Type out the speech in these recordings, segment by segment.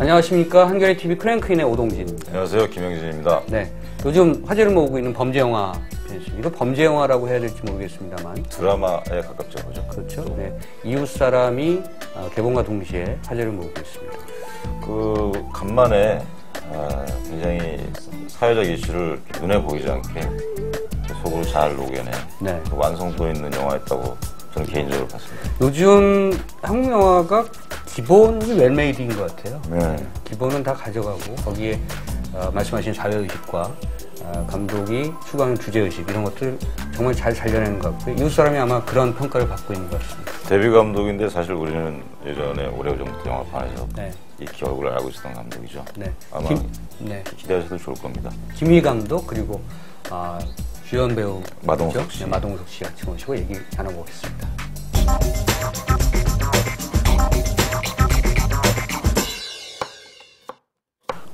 안녕하십니까. 한겨레 TV 크랭크인의 오동진입니다. 안녕하세요. 김영진입니다. 네, 요즘 화제를 모으고 있는 범죄 영화 편입니다. 이거 범죄 영화라고 해야 될지 모르겠습니다만 드라마에 가깝죠, 그죠? 그렇죠. 네, 이웃 사람이 개봉과 동시에 화제를 모으고 있습니다. 간만에 굉장히 사회적 이슈를 눈에 보이지 않게 속으로 잘 녹여낸 네. 완성도 있는 영화였다고 저는 개인적으로 봤습니다. 요즘 한국 영화가 기본이 웰메이드인 것 같아요. 네. 기본은 다 가져가고 거기에 말씀하신 자유의식과 감독이 추구하는 주제의식 이런 것들 정말 잘 살려내는 것 같고요. 이웃 사람이 아마 그런 평가를 받고 있는 것 같습니다. 데뷔 감독인데 사실 우리는 예전에 오래전부터 영화판에서 네. 익히 얼굴을 알고 있었던 감독이죠. 네. 아마 기대하셔도 좋을 겁니다. 김희 감독 그리고 주연 배우 마동석 씨. 네, 마동석 씨 같이 모시고 얘기 나눠보겠습니다.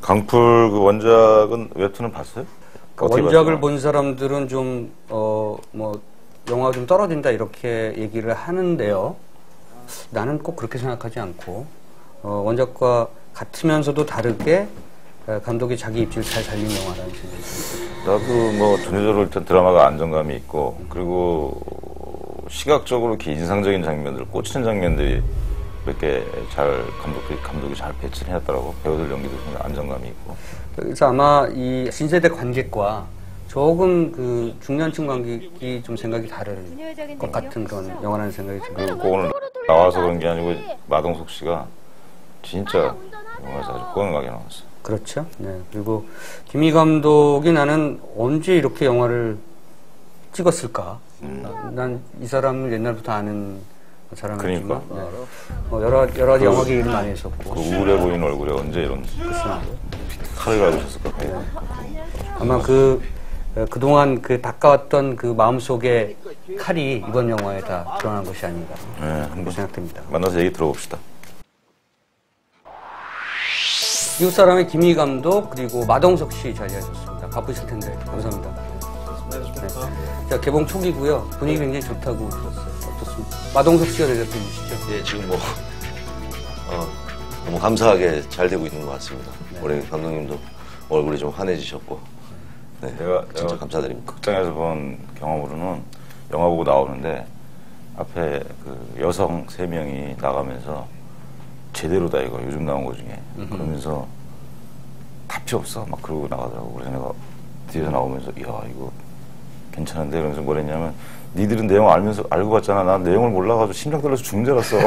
강풀 그 원작은 웹툰은 봤어요? 원작을 본 사람들은 좀 영화가 좀 떨어진다 이렇게 얘기를 하는데요. 나는 꼭 그렇게 생각하지 않고 원작과 같으면서도 다르게 감독이 자기 입지를 잘 살린 영화라는 생각이 듭니다. 나도 전체적으로 일단 드라마가 안정감이 있고 그리고 시각적으로 이렇게 인상적인 장면들, 꽂히는 장면들이 이렇게 잘 감독이 잘 배치를 해놨더라고. 배우들 연기도 굉장히 안정감이 있고. 그래서 아마 이 신세대 관객과 조금 그 중년층 관객이 좀 생각이 다를 것 같은 그런 영화라는 생각이 듭니다. 그리고 오늘 나와서 그런 게 아니고 마동석 씨가 진짜 영화에서 아주 뻔하게 나왔어요. 그렇죠. 네. 그리고 김희 감독이 나는 언제 이렇게 영화를 찍었을까? 난 이 사람을 옛날부터 아는 사람이지만 그러니까. 여러 가지 영화 계기를 많이 했었고 그 우울해 보이는 얼굴에 언제 이런 칼을 갈고 있었을까? 네. 아마 그동안 닦아왔던 그 마음속의 칼이 이번 영화에 다 드러난 것이 아닌가 그렇게 생각됩니다. 만나서 얘기 들어봅시다. 이웃 사람의 김희 감독 그리고 마동석 씨 자리하셨습니다. 바쁘실 텐데 감사합니다. 네. 자, 개봉 초기고요. 분위기 굉장히 좋다고 들었어요. 어떻습니까? 마동석 씨가 대표님이시죠? 예, 지금 너무 감사하게 잘 되고 있는 것 같습니다. 네. 우리 감독님도 얼굴이 좀 환해지셨고, 네, 진짜 감사드립니다. 극장에서 본 경험으로는 영화 보고 나오는데 앞에 그 여성 3명이 나가면서 제대로다 이거 요즘 나온 거 중에 그러면서 답이 없어 막 그러고 나가더라고. 그래서 내가 뒤에서 나오면서 이야 이거 괜찮은데 그러면서 뭐랬냐면 니들은 내용 알고 갔잖아. 난 내용을 몰라가지고 심장 떨려서 죽는 줄 알았어.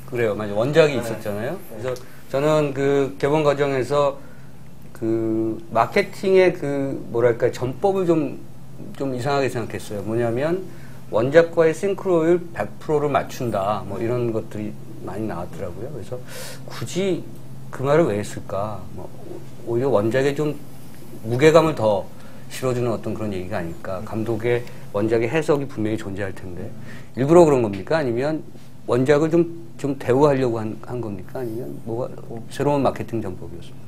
그래요. 맞아요. 원작이 있었잖아요. 그래서 저는 그 개봉 과정에서 그 마케팅의 전법을 좀 이상하게 생각했어요. 뭐냐면 원작과의 싱크로율 100%를 맞춘다. 뭐 이런 것들이 많이 나왔더라고요. 그래서 굳이 그 말을 왜 했을까? 오히려 원작에 좀 무게감을 더 실어주는 어떤 그런 얘기가 아닐까. 감독의 원작의 해석이 분명히 존재할 텐데 일부러 그런 겁니까? 아니면 원작을 좀 대우하려고 한 겁니까? 아니면 새로운 마케팅 전법이었습니까?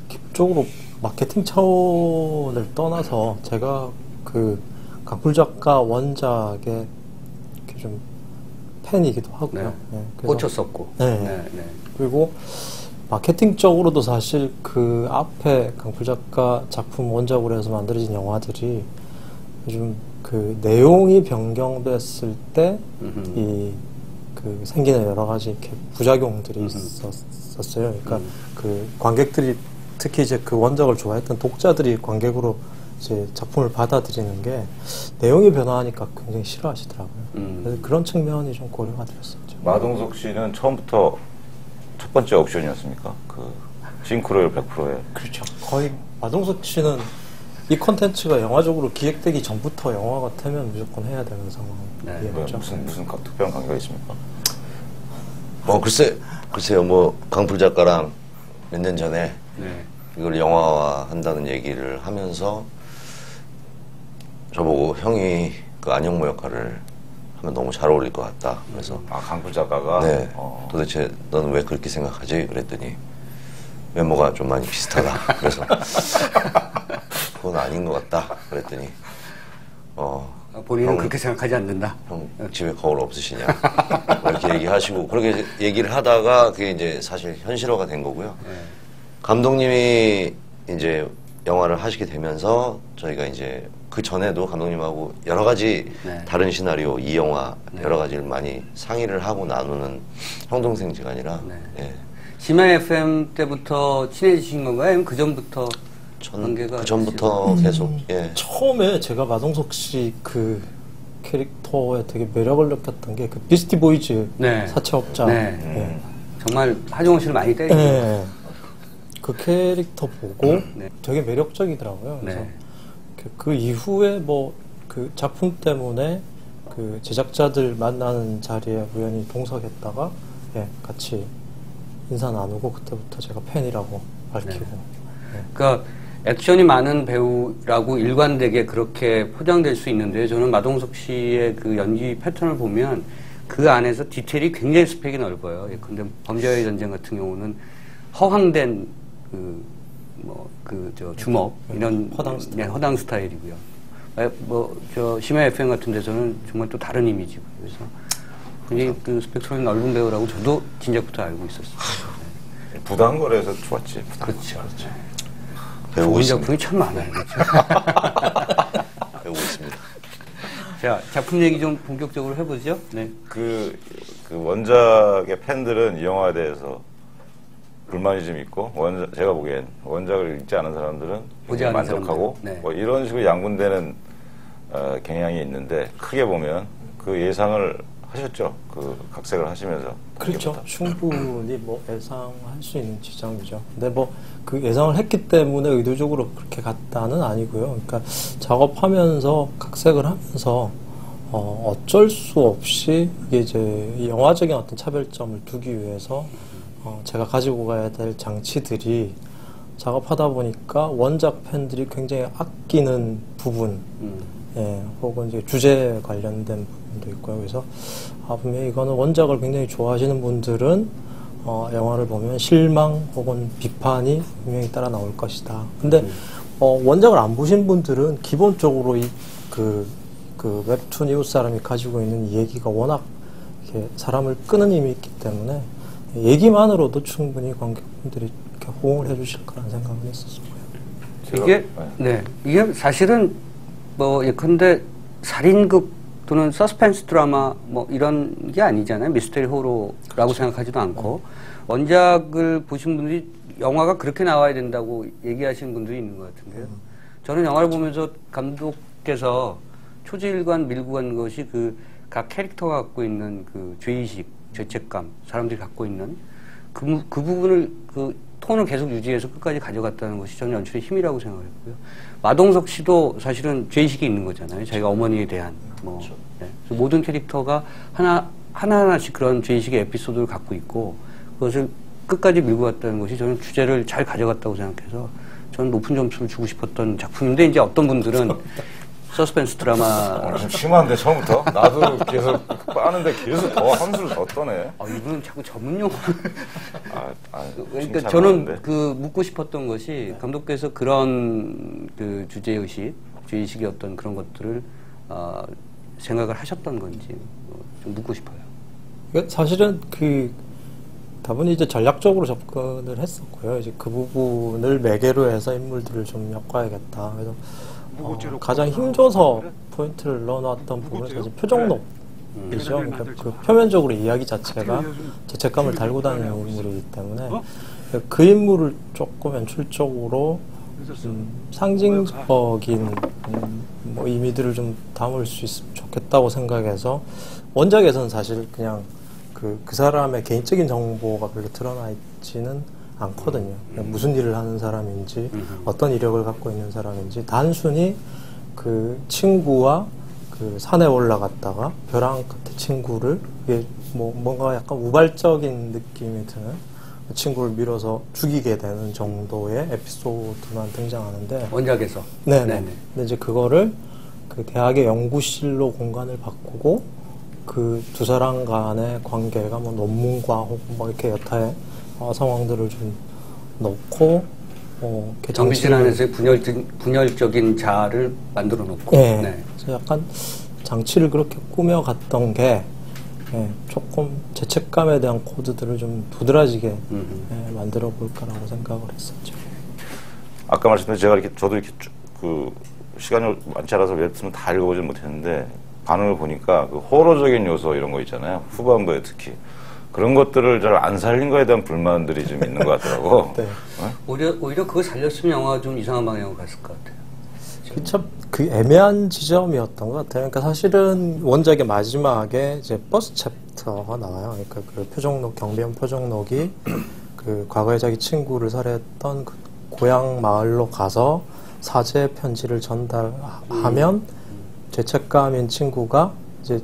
기본적으로 마케팅 차원을 떠나서 제가 그 강풀 작가 원작의 좀 팬이기도 하고요. 네. 꽂혔었고. 네. 네. 그리고 마케팅적으로도 사실 그 앞에 강풀 작가 작품 원작으로 해서 만들어진 영화들이 요즘 그 내용이 변경됐을 때 그 생기는 여러 가지 이렇게 부작용들이 있었어요. 그러니까 그 관객들이 특히 이제 그 원작을 좋아했던 독자들이 관객으로 이제 작품을 받아들이는 게 내용이 변화하니까 굉장히 싫어하시더라고요. 그래서 그런 측면이 좀 고려가 되었었죠. 마동석 씨는 처음부터 첫 번째 옵션이었습니까? 그 싱크로율 100%에. 그렇죠. 거의 마동석 씨는 이 콘텐츠가 영화적으로 기획되기 전부터 영화 같으면 무조건 해야 되는 상황이었죠. 무슨 특별한 관계가 있습니까? 글쎄요. 강풀 작가랑 몇 년 전에 네. 이걸 영화화 한다는 얘기를 하면서 저보고 형이 그 안영모 역할을 하면 너무 잘 어울릴 것 같다. 그래서 강풀 작가가 네. 도대체 너는 왜 그렇게 생각하지? 그랬더니 외모가 좀 많이 비슷하다. 그래서 그건 아닌 것 같다. 그랬더니 본인은 그렇게 생각하지 않는다. 형 집에 거울 없으시냐? 이렇게 이렇게 얘기하시고 그렇게 얘기를 하다가 그게 이제 사실 현실화가 된 거고요. 네. 감독님이 이제 영화를 하시게 되면서 저희가 이제 그 전에도 감독님하고 여러 가지 네. 다른 시나리오, 이 영화 여러 가지를 많이 상의를 하고 나누는 형동생지간이라 네. 예. 심야 FM 때부터 친해지신 건가요? 아니면 그 전부터 관계가 그 전부터 계속 예. 처음에 제가 마동석 씨 그 캐릭터에 되게 매력을 느꼈던 게 그 비스티 보이즈 네. 사채업자. 네. 예. 정말 하정우 씨를 많이 때리죠. 예. 그 캐릭터 보고 네. 되게 매력적이더라고요. 그래서 네. 그 이후에 뭐 그 작품 때문에 그 제작자들 만나는 자리에 우연히 동석했다가 예, 같이 인사 나누고 그때부터 제가 팬이라고 밝히고. 예. 그러니까 액션이 많은 배우라고 일관되게 그렇게 포장될 수 있는데 저는 마동석 씨의 그 연기 패턴을 보면 그 안에서 디테일이 굉장히 스펙이 넓어요. 예컨대 범죄와의 전쟁 같은 경우는 허황된 주먹 이런 허당 스타일. 네, 허당 스타일이고요. 저 심야 FM 같은 데서는 정말 또 다른 이미지고 그래서 굉장히 그 스펙트럼이 넓은 배우라고 저도 진작부터 알고 있었어요. 부당거래에서 좋았지. 그렇죠. 배우고 좋은 있습니다. 작품이 참 많아요. 그렇죠? 배우고 있습니다. 자, 작품 얘기 좀 본격적으로 해보죠. 네. 그 원작의 팬들은 이 영화에 대해서 불만이 좀 있고 제가 보기엔 원작을 읽지 않은 사람들은 보지 굉장히 않은 만족하고 사람들. 네. 뭐 이런 식으로 양분되는 경향이 있는데 크게 보면 그 예상을 하셨죠. 그 각색을 하시면서 그렇죠. 그때부터. 충분히 뭐 예상할 수 있는 지점이죠. 근데 뭐 그 예상을 했기 때문에 의도적으로 그렇게 갔다는 아니고요. 그러니까 작업하면서 각색을 하면서 어쩔 수 없이 이게 이제 영화적인 어떤 차별점을 두기 위해서 제가 가지고 가야 될 장치들이 작업하다 보니까 원작 팬들이 굉장히 아끼는 부분, 예, 혹은 이제 주제에 관련된 부분도 있고요. 그래서 분명히 이거는 원작을 굉장히 좋아하시는 분들은 영화를 보면 실망 혹은 비판이 분명히 따라 나올 것이다. 근데 원작을 안 보신 분들은 기본적으로 그 웹툰 이웃 사람이 가지고 있는 이 얘기가 워낙 이렇게 사람을 끄는 힘이 있기 때문에 얘기만으로도 충분히 관객분들이 이렇게 호응을 해주실 거라는 생각을 했었고요. 이게 사실은 뭐 예컨대 살인극 또는 서스펜스 드라마 뭐 이런 게 아니잖아요. 미스테리 호러라고 생각하지도 않고 원작을 보신 분들이 영화가 그렇게 나와야 된다고 얘기하시는 분들이 있는 것 같은데요. 저는 영화를 보면서 감독께서 초지일관 밀고 간 것이 그 각 캐릭터가 갖고 있는 그 죄의식, 죄책감, 사람들이 갖고 있는 그 부분을 그 톤을 계속 유지해서 끝까지 가져갔다는 것이 저는 연출의 힘이라고 생각했고요. 마동석 씨도 사실은 죄의식이 있는 거잖아요. 자기가 어머니에 대한 뭐 네. 모든 캐릭터가 하나하나씩 그런 죄의식의 에피소드를 갖고 있고 그것을 끝까지 밀고 갔다는 것이 저는 주제를 잘 가져갔다고 생각해서 저는 높은 점수를 주고 싶었던 작품인데 이제 어떤 분들은 서스펜스 드라마 좀 심한데 처음부터 나도 계속 빠는데 계속 더 함수를 더 떠네. 이분은 자꾸 전문 용어. 그러니까 칭찬하는데. 저는 그 묻고 싶었던 것이 감독께서 그런 그 주제의식, 죄의식의 어떤 그런 것들을 생각을 하셨던 건지 좀 묻고 싶어요. 사실은 다분히 이제 전략적으로 접근을 했었고요. 이제 그 부분을 매개로 해서 인물들을 좀 엮어야겠다. 그래서 가장 힘줘서 포인트를 넣어놨던 부분은 사실 표정록이죠. 그러니까 그 표면적으로 이야기 자체가 죄책감을 달고 다니는 인물이기 때문에 그 인물을 조금 연출적으로 상징적인 뭐 의미들을 좀 담을 수 있으면 좋겠다고 생각해서 원작에서는 사실 그냥 그 사람의 개인적인 정보가 그렇게 드러나 있지는 않거든요. 무슨 일을 하는 사람인지, 어떤 이력을 갖고 있는 사람인지, 단순히 그 친구와 그 산에 올라갔다가 벼랑 끝에 친구를, 이게 뭔가 약간 우발적인 느낌이 드는 친구를 밀어서 죽이게 되는 정도의 에피소드만 등장하는데. 원작에서? 네네. 근데 이제 그거를 그 대학의 연구실로 공간을 바꾸고 그 두 사람 간의 관계가 뭐 논문과 혹은 뭐 이렇게 여타의 상황들을 좀 넣고 정비실 안에서의 분열적인 자아를 만들어 놓고 네. 그래서 약간 장치를 그렇게 꾸며갔던 게 예, 조금 죄책감에 대한 코드들을 좀 두드러지게 예, 만들어 볼까라고 생각을 했었죠. 아까 말씀드린 제가 이렇게 저도 이렇게 그 시간이 많지 않아서 웹툰은 다 읽어보진 못했는데 반응을 보니까 그 호러적인 요소 이런 거 있잖아요. 후반부에 특히 그런 것들을 잘 안 살린 거에 대한 불만들이 좀 있는 것 같더라고. 네. 오히려 그거 살렸으면 영화가 좀 이상한 방향으로 갔을 것 같아요. 그 애매한 지점이었던 것 같아요. 그러니까 사실은 원작의 마지막에 이제 버스 챕터가 나와요. 그러니까 그 표정록, 경비원 표정록이 그 과거에 자기 친구를 살해했던 그 고향 마을로 가서 사죄 편지를 전달하면 죄책감인 친구가 이제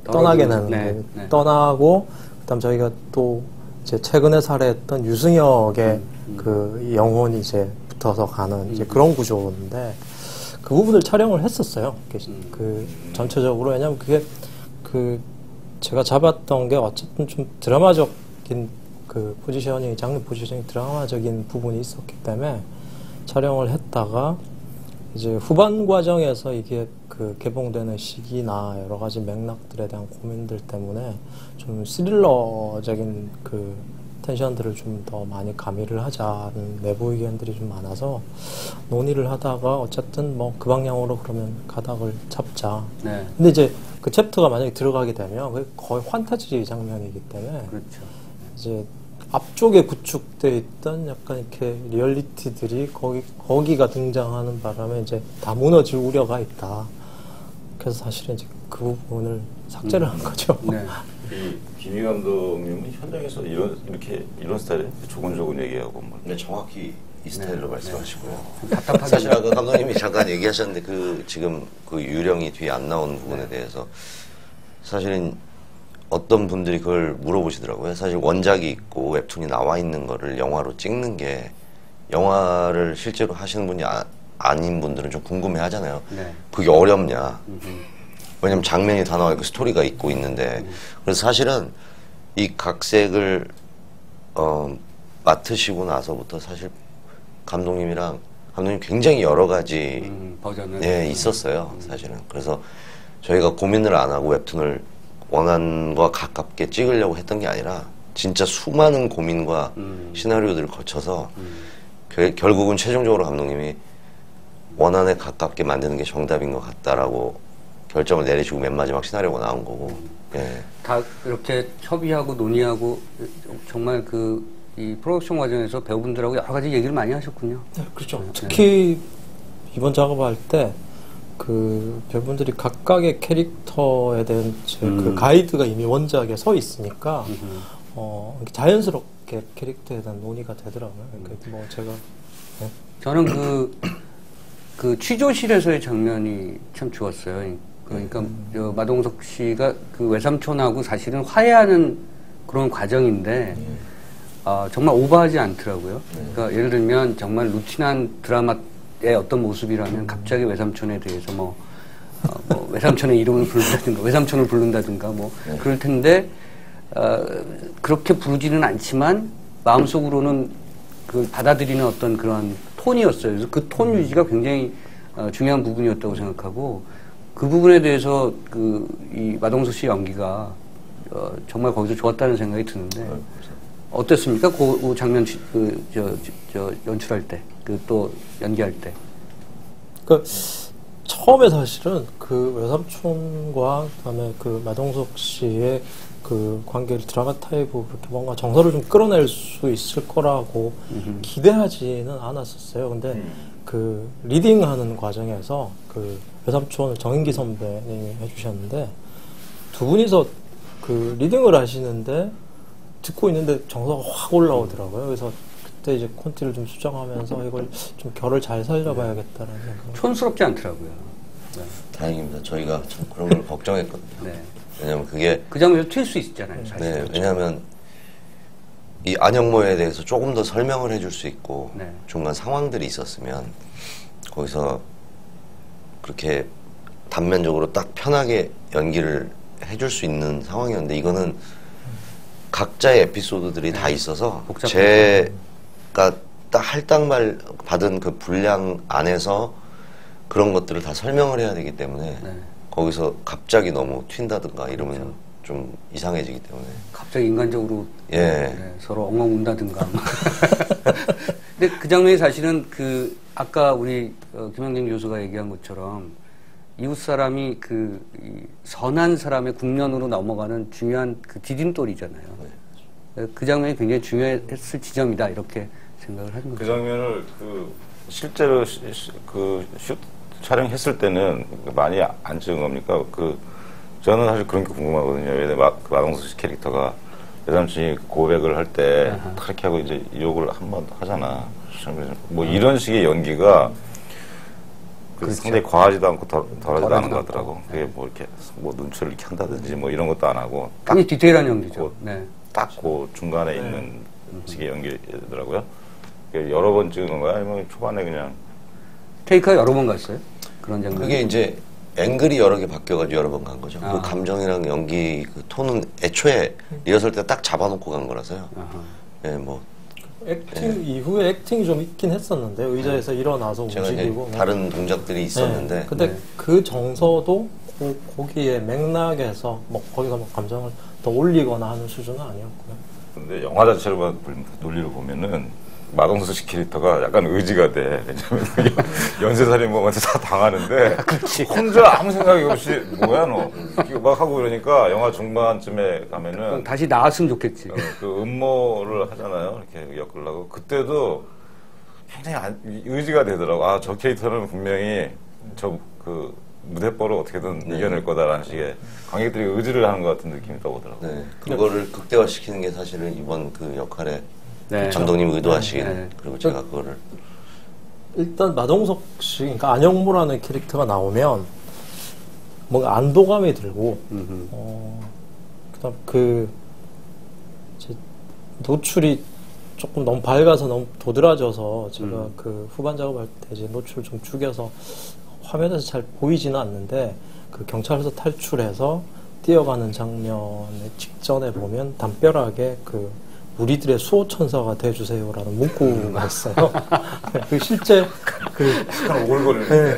떠나게 되는 떠나고 그다음 저희가 또 이제 최근에 살해했던 유승혁의 그 영혼이 이제 붙어서 가는 이제 그런 구조인데 그 부분을 촬영을 했었어요. 그 전체적으로 왜냐면 그게 그 제가 잡았던 게 어쨌든 좀 드라마적인 그 포지셔닝 장르 포지셔닝 드라마적인 부분이 있었기 때문에 촬영을 했다가 이제 후반 과정에서 이게 그 개봉되는 시기나 여러 가지 맥락들에 대한 고민들 때문에 좀 스릴러적인 그 텐션들을 좀 더 많이 가미를 하자는 내부 의견들이 좀 많아서 논의를 하다가 어쨌든 뭐 그 방향으로 그러면 가닥을 잡자. 네. 근데 이제 그 챕터가 만약에 들어가게 되면 그게 거의 환타지 장면이기 때문에 그렇죠. 이제 앞쪽에 구축돼 있던 약간 이렇게 리얼리티들이 거기가 등장하는 바람에 이제 다 무너질 우려가 있다. 그래서 사실은 이제 그 부분을 삭제를 한 거죠. 네. 김희 감독님은 현장에서 이런 스타일에 조곤조곤 얘기하고 뭐. 네, 정확히 이 스타일로 말씀하시고요. 답답하게. 사실 아까 감독님이 잠깐 얘기하셨는데 그 지금 그 유령이 뒤에 안 나오는 부분에 대해서 사실은 어떤 분들이 그걸 물어보시더라고요. 사실 원작이 있고 웹툰이 나와 있는 거를 영화로 찍는 게 영화를 실제로 하시는 분이 아닌 분들은 좀 궁금해 하잖아요. 네. 그게 어렵냐. 왜냐면 장면이 다 나와 있고 스토리가 있고 있는데 그래서 사실은 이 각색을 맡으시고 나서부터 사실 감독님 굉장히 여러 가지 버전을 예, 있었어요. 사실은. 그래서 저희가 고민을 안 하고 웹툰을 원안과 가깝게 찍으려고 했던 게 아니라 진짜 수많은 고민과 시나리오들을 거쳐서 결국은 최종적으로 감독님이 원안에 가깝게 만드는 게 정답인 것 같다라고 결정을 내리시고 맨 마지막 시나리오가 나온 거고. 예. 다 이렇게 협의하고 논의하고 정말 이 프로덕션 과정에서 배우분들하고 여러 가지 얘기를 많이 하셨군요. 네, 그렇죠. 특히 이번 작업할 때 그 배우분들이 각각의 캐릭터에 대한 그 가이드가 이미 원작에 서 있으니까 자연스럽게 캐릭터에 대한 논의가 되더라고요. 그러니까 뭐 제가 네. 저는 그 취조실에서의 장면이 참 좋았어요. 그러니까 마동석 씨가 그 외삼촌하고 사실은 화해하는 그런 과정인데 정말 오버하지 않더라고요. 그러니까 예를 들면 정말 루틴한 드라마의 어떤 모습이라면 갑자기 외삼촌에 대해서 뭐 외삼촌의 이름을 부른다든가 외삼촌을 부른다든가 뭐 그럴 텐데 그렇게 부르지는 않지만 마음속으로는 그 받아들이는 어떤 그런 톤이었어요. 그래서 그 톤 유지가 굉장히 중요한 부분이었다고 생각하고 그 부분에 대해서 이 마동석 씨 연기가 정말 거기서 좋았다는 생각이 드는데 어땠습니까? 그 장면 연출할 때, 또 연기할 때. 그 처음에 사실은 그 외삼촌과 그다음에 그 마동석 씨의 그 관계를 드라마 타입으로 그렇게 뭔가 정서를 좀 끌어낼 수 있을 거라고 기대하지는 않았었어요. 근데 그 리딩하는 과정에서 그 외삼촌을 정인기 선배님이 해주셨는데 두 분이서 그 리딩을 하시는데 듣고 있는데 정서가 확 올라오더라고요. 그래서 그때 이제 콘티를 좀 수정하면서 이걸 좀 결을 잘 살려봐야겠다라는 생각. 촌스럽지 않더라고요. 네. 다행입니다. 저희가 참 그런 걸 걱정했거든요. 네. 왜냐면 그게 그 장면에서 튈 수 있잖아요, 사실. 네, 왜냐하면 이 안영모에 대해서 조금 더 설명을 해줄 수 있고 네. 중간 상황들이 있었으면 거기서 그렇게 단면적으로 딱 편하게 연기를 해줄 수 있는 상황이었는데 이거는 각자의 에피소드들이 다 있어서 제가 딱 할당말 받은 그 분량 안에서 그런 것들을 다 설명을 해야 되기 때문에 거기서 갑자기 너무 튄다든가 이러면 좀 이상해지기 때문에. 갑자기 인간적으로 예. 네, 서로 엉엉 운다든가. 근데 그 장면이 사실은 그 아까 우리 김영진 교수가 얘기한 것처럼 이웃 사람이 이 선한 사람의 국면으로 넘어가는 중요한 그 디딤돌이잖아요. 그 장면이 굉장히 중요했을 지점이다 이렇게 생각을 하는 그 거죠. 장면을 실제로 슛 촬영했을 때는 많이 안 찍은 겁니까? 저는 사실 그런 게 궁금하거든요. 왜 마동석 씨 캐릭터가 여삼촌이 고백을 할 때 그렇게 하고 이제 욕을 한 번 하잖아. 뭐 이런 식의 연기가 그렇죠. 상당히 과하지도 않고 덜하지도 않은 것 같더라고. 그게 뭐 이렇게 뭐 눈초를 이렇게 한다든지 뭐 이런 것도 안 하고 굉장히 디테일한 연기죠. 네. 딱 그 중간에 있는 식의 연기더라고요. 여러 번 찍은 건가요? 아니면 초반에 그냥 테이크가 여러 번 갔어요? 그런 장면. 그게 이제 앵글이 여러 개 바뀌어가지고 여러 번 간 거죠. 그 감정이랑 연기 그 톤은 애초에 리허설 때 딱 잡아놓고 간 거라서요. 예, 뭐 액팅 이후에 액팅이 좀 있긴 했었는데 의자에서 일어나서 제가 움직이고 이제 다른 동작들이 있었는데 네. 근데 그 정서도 거기에 맥락에서 뭐 거기서 뭐 감정을 더 올리거나 하는 수준은 아니었고요. 근데 영화 자체로 논리를 보면은 마동석 씨 캐릭터가 약간 의지가 돼. 왜냐면 연쇄살인범한테 다 당하는데 혼자 아무 생각이 없이 뭐야 너 막 하고 이러니까 영화 중반쯤에 가면은 다시 나왔으면 좋겠지. 그 음모를 하잖아요. 이렇게 엮으려고 그때도 굉장히 의지가 되더라고. 아, 저 캐릭터는 분명히 그 무대뽀를 어떻게든 이겨낼 거다라는 식의 관객들이 의지를 하는 것 같은 느낌이 떠오더라고요. 네, 그거를 극대화시키는 게 사실은 이번 그 역할에 네. 감독님 의도하신 네. 그리고 제가 그거를 일단 마동석 씨, 그러니까 안영모라는 캐릭터가 나오면 뭔가 안도감이 들고, 그다음 이제 노출이 조금 너무 밝아서 너무 도드라져서 제가 그 후반 작업할 때 이제 노출을 좀 죽여서 화면에서 잘 보이지는 않는데 그 경찰서 탈출해서 뛰어가는 장면의 직전에 보면 담벼락에 그 우리들의 수호천사가 돼주세요라는 문구가 있어요. 그 실제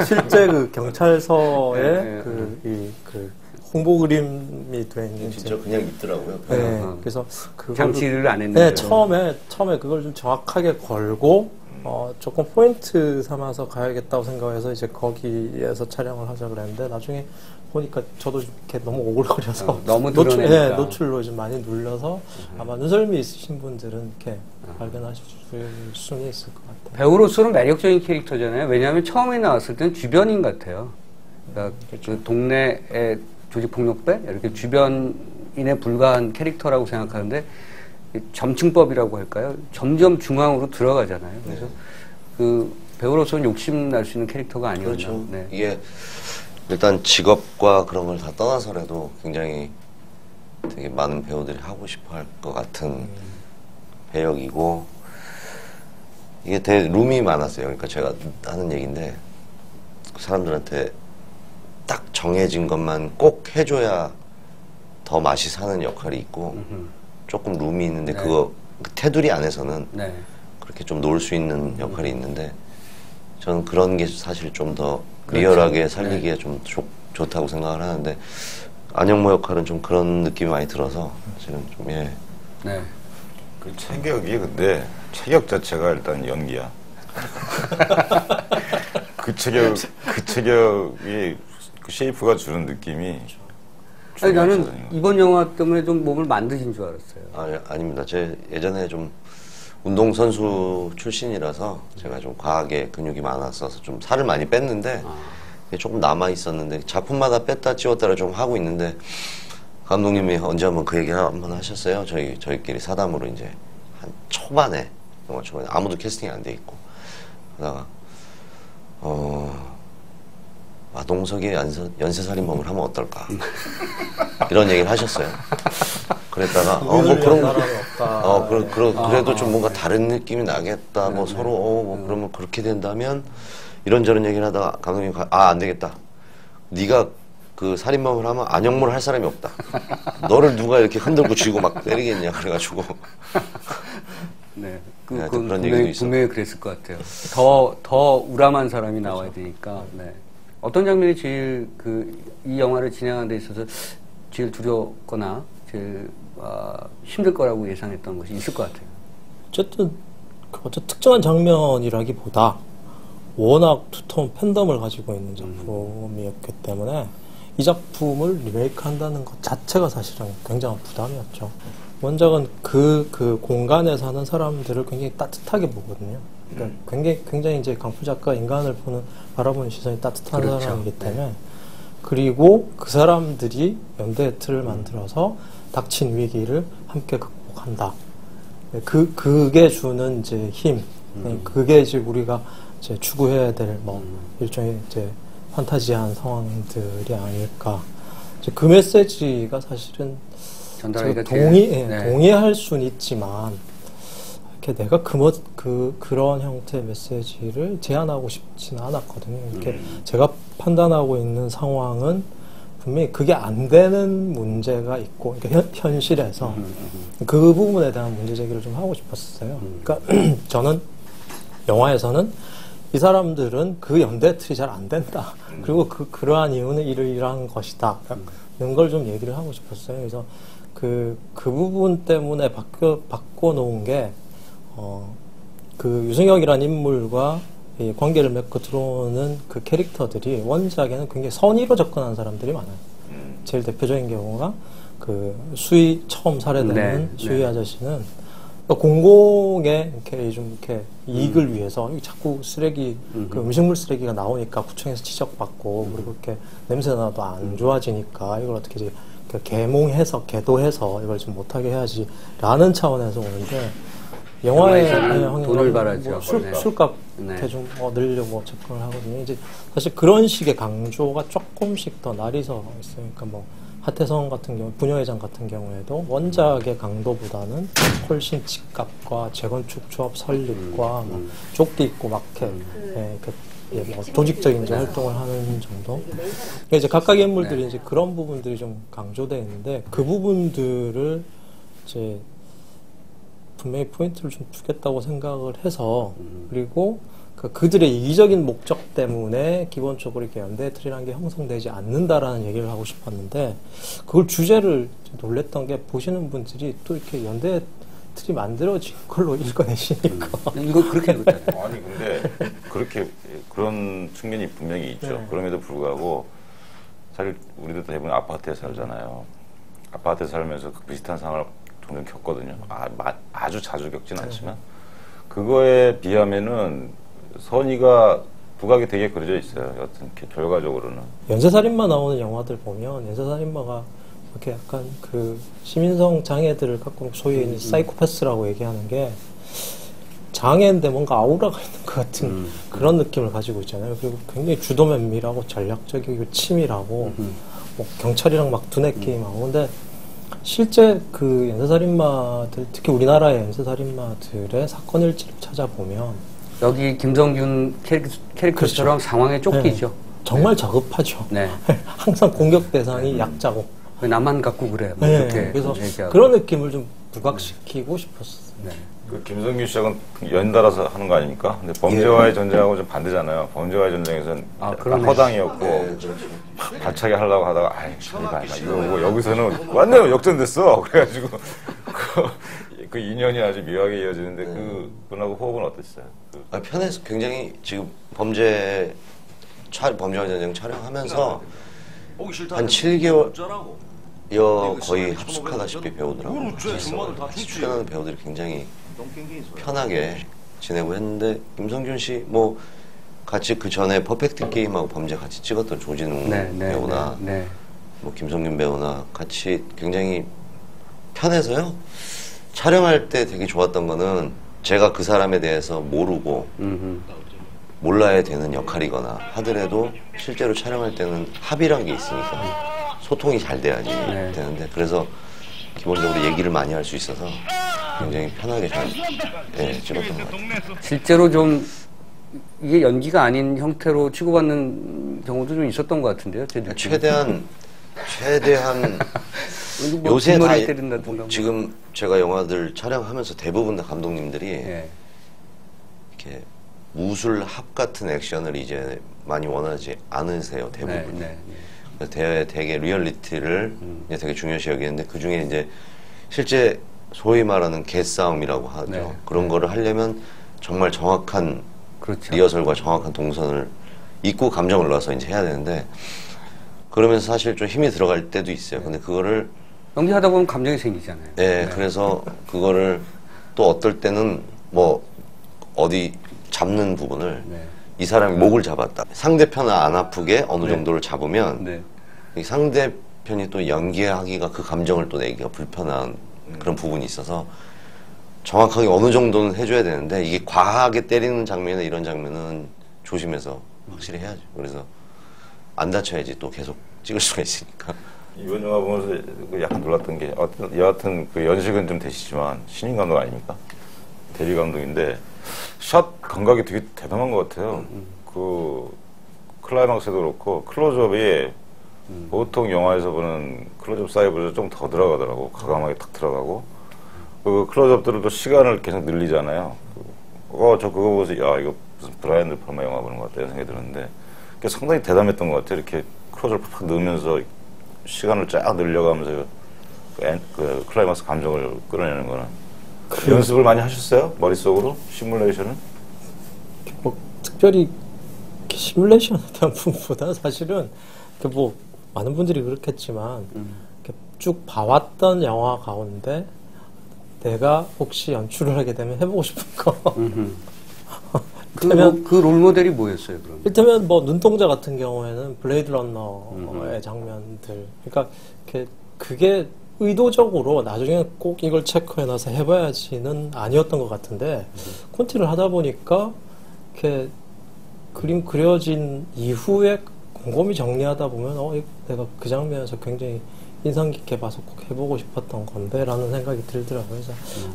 실제 그 경찰서에 그 홍보 그림이 돼 있는 진짜 그냥 있더라고요. 네, 그래서 장치를 안 했는데. 네, 처음에 그걸 좀 정확하게 걸고 조금 포인트 삼아서 가야겠다고 생각해서 이제 거기에서 촬영을 하자 그랬는데 나중에 보니까 저도 이렇게 너무 오글거려서 너무 드러내니까. 노출로 좀 많이 눌려서 아마 눈썰미 있으신 분들은 이렇게 발견하실 수는 있을 것 같아요. 배우로서는 매력적인 캐릭터잖아요. 왜냐하면 처음에 나왔을 때는 주변인 같아요. 그러니까 그 동네의 조직폭력배 이렇게 주변인에 불과한 캐릭터라고 생각하는데 점층법이라고 할까요? 점점 중앙으로 들어가잖아요. 그래서 그 배우로서는 욕심 날 수 있는 캐릭터가 아니었나. 그렇죠. 네. 이게 일단 직업과 그런 걸 다 떠나서라도 굉장히 되게 많은 배우들이 하고 싶어 할 것 같은 배역이고 이게 되게 룸이 많았어요. 그러니까 제가 하는 얘기인데 사람들한테 딱 정해진 것만 꼭 해줘야 더 맛이 사는 역할이 있고 조금 룸이 있는데 네. 그거 그 테두리 안에서는 네. 그렇게 좀 놀 수 있는 역할이 있는데 저는 그런 게 사실 좀 더 그렇죠. 리얼하게 살리기에 좀 좋다고 생각을 하는데 안영모 역할은 좀 그런 느낌이 많이 들어서 지금 좀 예. 네. 그 체격이 근데 체격 자체가 일단 연기야. 그 체격이 그 쉐이프가 주는 느낌이. 아니, 나는 중요하잖아요. 이번 영화 때문에 좀 몸을 만드신 줄 알았어요. 아닙니다. 제 예전에 좀 운동선수 출신이라서 제가 좀 과하게 근육이 많았어서 좀 살을 많이 뺐는데 이게 조금 남아 있었는데 작품마다 뺐다 찌웠다를 좀 하고 있는데 감독님이 언제 한번 그 얘기 한번 하셨어요. 저희끼리 사담으로 이제 한 초반에 영화 초반에 아무도 캐스팅이 안 돼 있고 그러다가 마동석이 연쇄살인범을 하면 어떨까 이런 얘기를 하셨어요. 그랬다가 뭐 그래도 좀 뭔가 다른 느낌이 나겠다. 뭐 서로 뭐 그러면 그렇게 된다면 이런저런 얘기를 하다가 감독님 안 되겠다. 네가 그 살인범을 하면 안영모를 할 사람이 없다. 너를 누가 이렇게 흔들고 쥐고 막 때리겠냐 그래가지고 네. 그런 얘기도 있어. 분명히 그랬을 것 같아요. 더 우람한 사람이 나와야 되니까. 네. 어떤 장면이 제일 이 영화를 진행하는 데 있어서 제일 두렵거나 제일 힘들 거라고 예상했던 것이 있을 것 같아요. 어쨌든 특정한 장면이라기보다 워낙 두터운 팬덤을 가지고 있는 작품이었기 때문에 이 작품을 리메이크한다는 것 자체가 사실은 굉장한 부담이었죠. 원작은 그 공간에 사는 사람들을 굉장히 따뜻하게 보거든요. 그러니까 굉장히 이제 강풀 작가 인간을 바라보는 시선이 따뜻한 그렇죠. 사람이기 때문에 그리고 그 사람들이 연대의 틀을 만들어서 닥친 위기를 함께 극복한다. 그게 주는 이제 힘, 그게 이제 우리가 이제 추구해야 될 일종의 이제 판타지한 상황들이 아닐까. 이제 그 메시지가 사실은 전달하기가 동의할 수는 있지만 이렇게 내가 그런 형태의 메시지를 제안하고 싶지는 않았거든요. 이렇게 제가 판단하고 있는 상황은 분명히 그게 안 되는 문제가 있고, 그러니까 현실에서 그 부분에 대한 문제 제기를 좀 하고 싶었어요. 그러니까 저는 영화에서는 이 사람들은 그 연대 틀이 잘 안 된다. 그리고 그러한 이유는 이러한 것이다. 이런 걸 좀 얘기를 하고 싶었어요. 그래서 그 부분 때문에 바꿔놓은 게, 그 유승혁이라는 인물과 이 관계를 맺고 들어오는 그 캐릭터들이 원작에는 굉장히 선의로 접근하는 사람들이 많아요. 제일 대표적인 경우가 그 처음 살해되는 수희 아저씨는 공공의 이렇게 이익을 위해서 이렇게 자꾸 그 음식물 쓰레기가 나오니까 구청에서 지적받고 그리고 이렇게 냄새 나도 안 좋아지니까 이걸 어떻게 이제 계도해서 이걸 좀 못하게 해야지라는 차원에서 오는데 영화에 돈을 벌어죠. 술값 대충 늘려고 접근을 하거든요. 이제 사실 그런 식의 강조가 조금씩 더 날이 서 있으니까 하태성 같은 경우, 부녀회장 같은 경우에도 원작의 강도보다는 훨씬 집값과 재건축 조합 설립과 조끼 입고 조직적인 이제 활동을 하는 정도. 그러니까 이제 각각의 인물들이 이제 그런 부분들이 좀 강조되어 있는데 그 부분들을 이제 분명히 포인트를 좀 주겠다고 생각을 해서 그리고 그들의 이기적인 목적 때문에 기본적으로 이렇게 연대 틀이라는 게 형성되지 않는다라는 얘기를 하고 싶었는데 그걸 주제를 놀랬던 게 보시는 분들이 또 이렇게 연대 틀이 만들어진 걸로 읽어내시니까 이거 그렇게 읽었잖아요. 아니 근데 그런 측면이 분명히 있죠. 그럼에도 불구하고 사실 우리도 대부분 아파트에 살잖아요. 아파트에 살면서 그 비슷한 상황을 종종 겪거든요. 아주 자주 겪진 않지만 그거에 비하면은 선의가 부각이 되게 그려져 있어요. 여튼 결과적으로는 연쇄살인마 나오는 영화들 보면 연쇄살인마가 이렇게 약간 그 시민성 장애들을 갖고 소위 사이코패스라고 얘기하는 게 장애인데 뭔가 아우라가 있는 것 같은 그런 느낌을 가지고 있잖아요. 그리고 굉장히 주도면밀하고 전략적이고 치밀하고 경찰이랑 막 두뇌 게임하고 근데 실제 그 연쇄살인마들 특히 우리나라의 연쇄살인마들의 사건 일지를 찾아보면 여기 김성균 캐릭터처럼 그렇죠. 상황에 쫓기죠. 정말 저급하죠. 네. 항상 공격 대상이 약자고. 나만 갖고 그래. 그래서 얘기하고. 그런 느낌을 좀 부각시키고 싶었어요. 네. 그 김성균 씨하고는 연달아서 하는 거 아닙니까? 근데 범죄와의 전쟁하고 좀 반대잖아요. 범죄와의 전쟁에서는 허당이었고 발차기 하려고 하다가 저리가 이거 여기서는 완전 역전됐어. 그래가지고 그 인연이 아주 묘하게 이어지는데 그분하고 호흡은 어땠어요? 편해서 굉장히 지금 범죄와 전쟁 촬영하면서 한 7개월 거의 합숙하다시피 배우더라고요. 같이 출연하는 배우들이 굉장히 편하게 지내고 했는데 김성균 씨 같이 그 전에 퍼펙트 게임하고 범죄 같이 찍었던 조진웅 배우나 김성균 배우나 같이 굉장히 편해서요. 촬영할 때 되게 좋았던 거는 제가 그 사람에 대해서 모르고 몰라야 되는 역할이거나 하더라도 실제로 촬영할 때는 합의란 게 있으니까 소통이 잘 돼야지 되는데 그래서 기본적으로 얘기를 많이 할 수 있어서 굉장히 편하게 잘 찍었던 것 같아요. 실제로 좀 이게 연기가 아닌 형태로 치고받는 경우도 좀 있었던 것 같은데요. 최대한 요새 다 지금 제가 영화들 촬영하면서 대부분 다 감독님들이 이렇게 무술 합 같은 액션을 이제 많이 원하지 않으세요. 대부분. 되게 리얼리티를 이제 되게 중요시 여기는데 그 중에 이제 실제 소위 말하는 개싸움이라고 하죠. 네. 그런 거를 하려면 정말 정확한 그렇죠. 리허설과 정확한 동선을 잊고 감정을 넣어서 이제 해야 되는데 그러면서 사실 좀 힘이 들어갈 때도 있어요. 근데 그거를 연기하다 보면 감정이 생기잖아요. 네, 그래서 그거를 또 어떨 때는 뭐 어디 잡는 부분을 네. 이 사람이 목을 잡았다. 상대편을 안 아프게 어느 네. 정도를 잡으면 네. 이 상대편이 또 연기하기가 그 감정을 또 내기가 불편한 그런 부분이 있어서 정확하게 어느 정도는 해줘야 되는데 이게 과하게 때리는 장면이나 이런 장면은 조심해서 확실히 해야죠. 그래서 안 다쳐야지 또 계속 찍을 수가 있으니까. 이번 영화 보면서 약간 놀랐던 게 여하튼 그 연식은 좀 되시지만 신인 감독 아닙니까? 대리 감독인데 샷 감각이 되게 대단한 것 같아요. 그 클라이막스도 그렇고 클로즈업이 보통 영화에서 보는 클로즈업 사이즈보다 좀 더 들어가더라고. 과감하게 탁 들어가고 그 클로즈업들도 시간을 계속 늘리잖아요. 저 그거 보면서 야 이거 무슨 브라이언 드 팔마 영화 보는 것 같다 이런 생각이 들었는데 그게 상당히 대담했던 것 같아요. 이렇게 클로즈업 팍 넣으면서 시간을 쫙 늘려가면서 그 클라이막스 감정을 끌어내는 거는 연습을 많이 하셨어요? 머릿속으로? 시뮬레이션은? 뭐 특별히 시뮬레이션에 대한 부분보다 사실은 뭐 많은 분들이 그렇겠지만 쭉 봐왔던 영화 가운데 내가 혹시 연출을 하게 되면 해보고 싶은 거. 그 롤모델이 뭐였어요, 그럼? 이를테면 뭐 눈동자 같은 경우에는 블레이드 러너의 장면들. 그러니까 그게 의도적으로 나중에 꼭 이걸 체크해놔서 해봐야지는 아니었던 것 같은데 콘티를 하다 보니까 이렇게 그림 그려진 이후에 곰곰이 정리하다 보면 내가 그 장면에서 굉장히 인상 깊게 봐서 꼭 해보고 싶었던 건데 라는 생각이 들더라고요. 그래서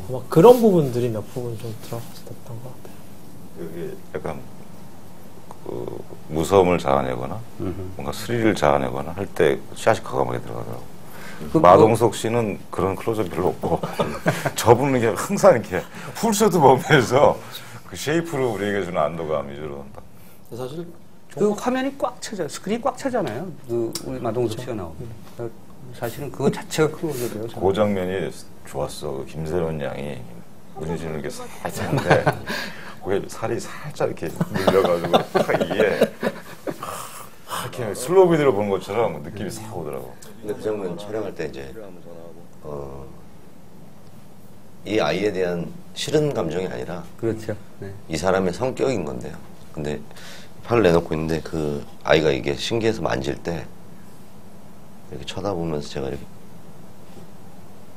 아마 그런 부분들이 몇 부분 좀 들어갔었던 것 같아요. 여기 약간 그 무서움을 자아내거나 뭔가 스릴을 자아내거나 할 때 샷이 과감하게 들어가더라고. 마동석 씨는 그런 클로즈업 별로 없고 저분은 이게 항상 이렇게 풀쇼트 보면서 그 쉐이프로 우리에게 주는 안도감 위주로 딱. 사실 그 화면이 꽉 차잖아요. 스크린이 꽉 차잖아요. 그 우리 마동석 씨가 나오고. 사실은 그거 자체가 클로즈업이에요. 그 장면이 좋았어. 그 김세론 양이 문희진을 이렇게 살짝 하는데 그게 살이 살짝 이렇게 늘려가지고 딱 이게 이렇게 슬로우 비디오로 보는 것처럼 느낌이 싹 오더라고. 근데 그 장면 촬영할 때 이제 이 아이에 대한 싫은 감정이 아니라 그렇죠. 네. 이 사람의 성격인 건데요. 근데 팔을 내놓고 있는데 그 아이가 이게 신기해서 만질 때 이렇게 쳐다보면서 제가 이렇게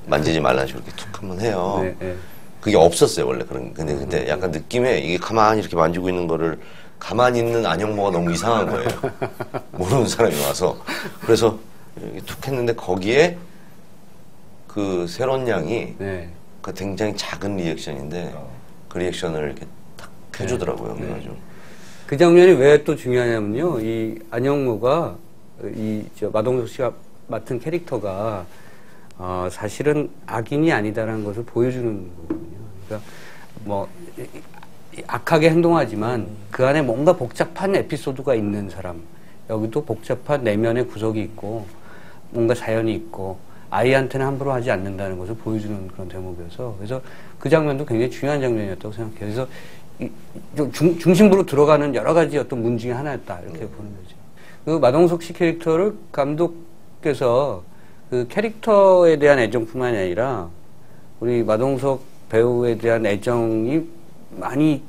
만지지 말라는 식으로 이렇게 툭 한번 해요. 네, 네. 그게 없었어요 원래 근데 약간 느낌에 이게 가만히 이렇게 만지고 있는 거를 가만히 있는 안영모가 너무 이상한 거예요. 모르는 사람이 와서 그래서 이렇게 툭 했는데 거기에 그 세론 양이 네. 그 굉장히 작은 리액션인데 그 리액션을 이렇게 딱 해주더라고요. 그래가지고 그 장면이 왜 또 중요하냐면요. 이 안영모가 마동석 씨가 맡은 캐릭터가 사실은 악인이 아니다라는 것을 보여주는 거거든요. 그러니까 뭐 악하게 행동하지만 그 안에 뭔가 복잡한 에피소드가 있는 사람. 여기도 복잡한 내면의 구석이 있고 뭔가 사연이 있고 아이한테는 함부로 하지 않는다는 것을 보여주는 그런 대목이어서 그래서 그 장면도 굉장히 중요한 장면이었다고 생각해요. 그래서 중심부로 들어가는 여러 가지 어떤 문 중에 하나였다 이렇게 보는 거죠. 그 마동석 씨 캐릭터를 감독께서 그 캐릭터에 대한 애정뿐만이 아니라 우리 마동석 배우에 대한 애정이 많이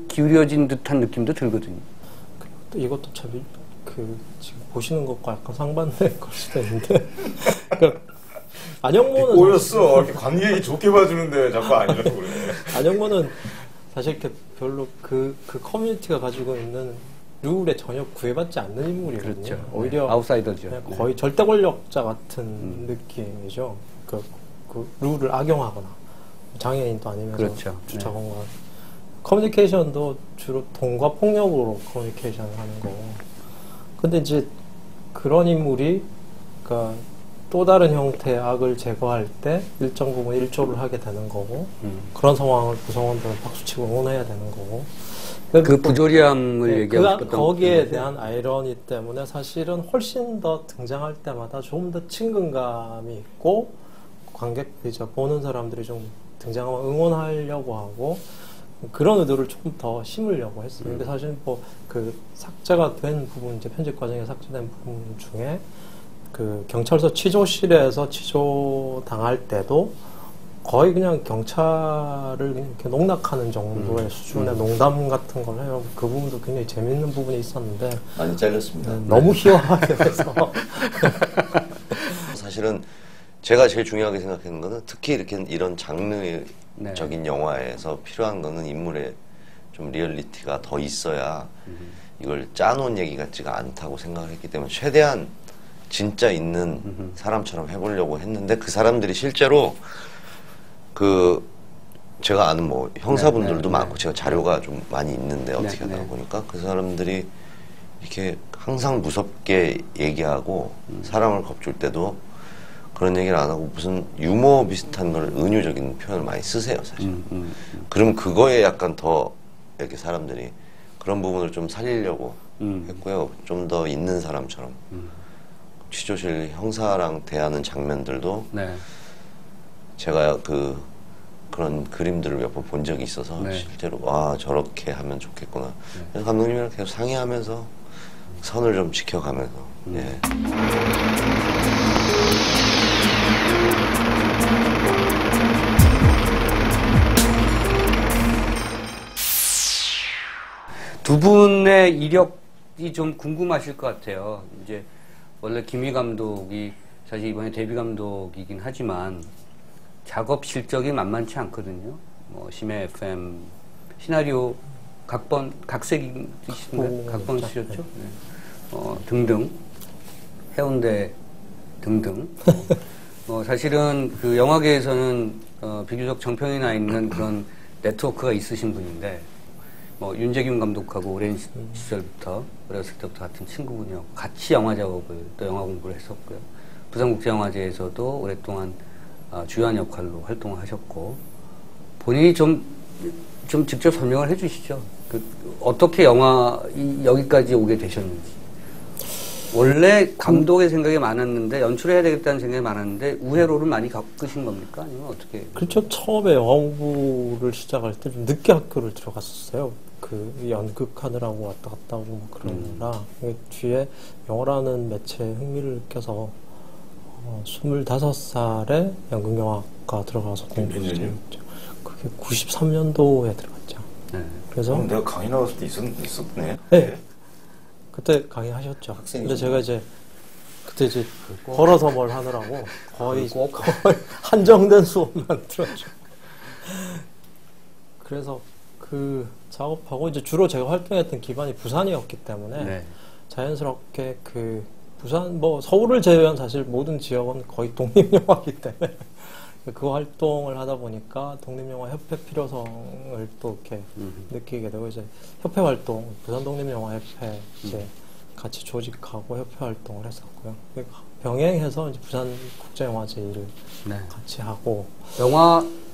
기울여진 듯한 느낌도 들거든요. 또 이것도 참 지금 보시는 것과 약간 상반된 걸 수도 있는데 그러니까 안영모는 꼬였어. 이렇게 관객이 좋게 봐주는데 자꾸 아니라고 그래. 안영모는 사실 이렇게 별로 그 커뮤니티가 가지고 있는 룰에 전혀 구애받지 않는 인물이거든요. 그렇죠. 오히려 아웃사이더죠. 그냥 거의 절대 권력자 같은 느낌이죠. 그 룰을 악용하거나 장애인도 아니면서 그렇죠. 주차공간 커뮤니케이션도 주로 돈과 폭력으로 커뮤니케이션을 하는 거고. 근데 이제 그런 인물이 그러니까 또 다른 형태의 악을 제거할 때 일정 부분 일조를 하게 되는 거고 그런 상황을 구성원들은 박수치고 응원해야 되는 거고 그 부조리함을 얘기하고 싶었던 거기에 대한 아이러니 때문에 사실은 훨씬 더 등장할 때마다 좀 더 친근감이 있고 관객이죠 보는 사람들이 좀 등장하면 응원하려고 하고 그런 의도를 조금 더 심으려고 했어요. 근데 사실 뭐 그 삭제가 된 부분 이제 편집 과정에 삭제된 부분 중에 그 경찰서 취조실에서 취조 당할 때도 거의 그냥 경찰을 그냥 이렇게 농락하는 정도의 수준의 농담 같은 걸 해요. 그 부분도 굉장히 재밌는 부분이 있었는데 많이 잘렸습니다. 너무 희화하게 돼서 사실은 제가 제일 중요하게 생각하는 거는 특히 이렇게 이런 장르적인 영화에서 필요한 거는 인물의 좀 리얼리티가 더 있어야 이걸 짜놓은 얘기 같지가 않다고 생각을 했기 때문에 최대한 진짜 있는 사람처럼 해보려고 했는데 그 사람들이 실제로 그 제가 아는 뭐 형사분들도 많고 제가 자료가 좀 많이 있는데 어떻게 하다 보니까 그 사람들이 이렇게 항상 무섭게 얘기하고 사람을 겁줄 때도 그런 얘기를 안 하고 무슨 유머 비슷한 걸 은유적인 표현을 많이 쓰세요 사실. 그럼 그거에 약간 더 이렇게 사람들이 그런 부분을 좀 살리려고 했고요. 좀 더 있는 사람처럼 취조실 형사랑 대하는 장면들도 제가 그런 그림들을 몇 번 본 적이 있어서 실제로 와 저렇게 하면 좋겠구나. 그래서 감독님이랑 계속 상의하면서 선을 좀 지켜가면서 예. 두 분의 이력이 좀 궁금하실 것 같아요. 이제 원래 김희 감독이 사실 이번에 데뷔 감독이긴 하지만 작업 실적이 만만치 않거든요. 뭐 심해 FM 시나리오 각색이신가요? 각본 쓰셨죠? 등등 해운대 등등. 사실은 그 영화계에서는 비교적 정평이 나 있는 그런 네트워크가 있으신 분인데. 윤재균 감독하고 오랜 시절부터 어렸을 때부터 같은 친구분이었고 같이 영화 작업을 또 영화 공부를 했었고요. 부산국제영화제에서도 오랫동안 주요한 역할로 활동을 하셨고 본인이 좀 직접 설명을 해주시죠. 어떻게 여기까지 오게 되셨는지. 원래 감독의 생각이 많았는데 연출해야 되겠다는 생각이 많았는데 우회로를 많이 겪으신 겁니까? 아니면 어떻게? 그렇죠. 처음에 영화 공부를 시작할 때 좀 늦게 학교를 들어갔었어요. 그 연극하느라고 왔다 갔다 하고 뭐 그러느라 뒤에 영화라는 매체에 흥미를 느껴서 25살에 연극영화과 들어가서 공부를 시작했죠. 그게 93년도에 들어갔죠. 그래서 내가 강의 나왔을 때 있었네. 네. 그때 강의하셨죠. 근데 제가 그때 걸어서 뭘 하느라고 거의 한정된 수업만 들었죠. 그래서 그 작업하고 이제 주로 제가 활동했던 기반이 부산이었기 때문에 자연스럽게 그 부산 서울을 제외한 사실 모든 지역은 거의 독립영화이기 때문에 그 활동을 하다 보니까 독립영화협회 필요성을 또 이렇게 느끼게 되고 이제 협회 활동, 부산 독립영화협회 이제 같이 조직하고 협회 활동을 했었고요. 병행해서 이제 부산 국제영화제 일을 같이 하고